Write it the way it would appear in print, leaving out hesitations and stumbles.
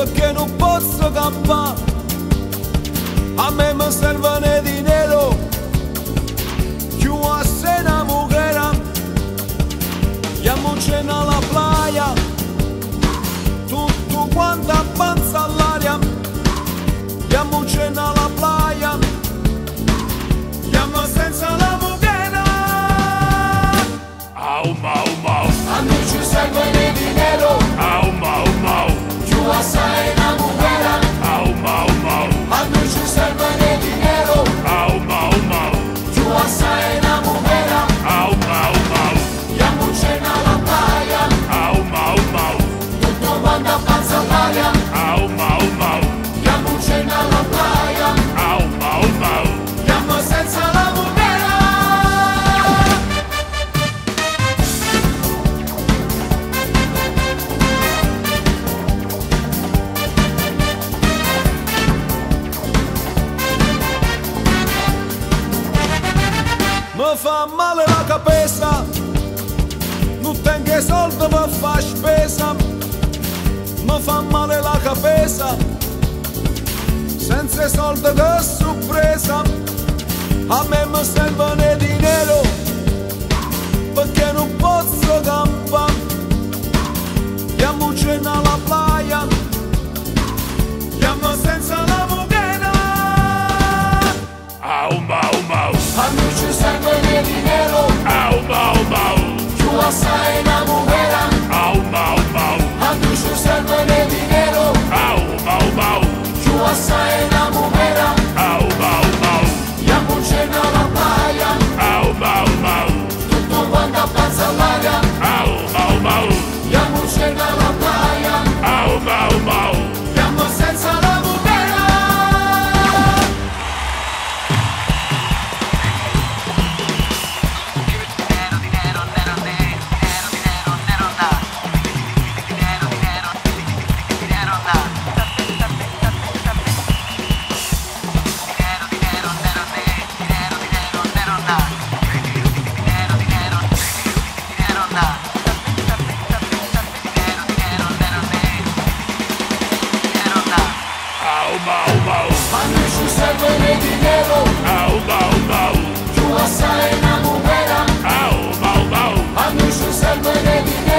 perché non posso campare. A me mi serve dinero, più a se una mujer. Andiamoci alla playa, tutto quanto avanza all'aria. Andiamoci alla playa, andiamo senza la mujer. Au mau mau, A noi ci serve dinero, au mau mau, più assai una mujer. au mau mau, A noi ci serve dinero, au mau mau, più assai una mujer. au mau mau, Andiamoci alla playa, au mau mau, tutto quanto avanza all'aria. au mau mau, Andiamoci alla playa, au mau mau. andiamo senza la mujer. Mi fa male la cabeza, non tengo soldi per fare spesa. Mi fa male la cabeza, senza soldi che sorpresa. A me mi serve dinero, perché non posso campare. Andiamoci alla playa, andiamo senza la mujer. Au mau mau, A noi ci serve dinero, au mau mau, più assai una mujer. au mau mau, A noi ci serve dinero, au mau mau, più assai una mujer. au mau mau, Andiamoci alla playa, au mau mau, tutto quanto avanza all'aria. au mau mau, Andiamoci alla playa, au mau mau. andiamo senza la mujer. Au mau mau, A noi ci serve dinero, au mau mau, più assai una mujer. au mau mau, A noi ci serve dinero,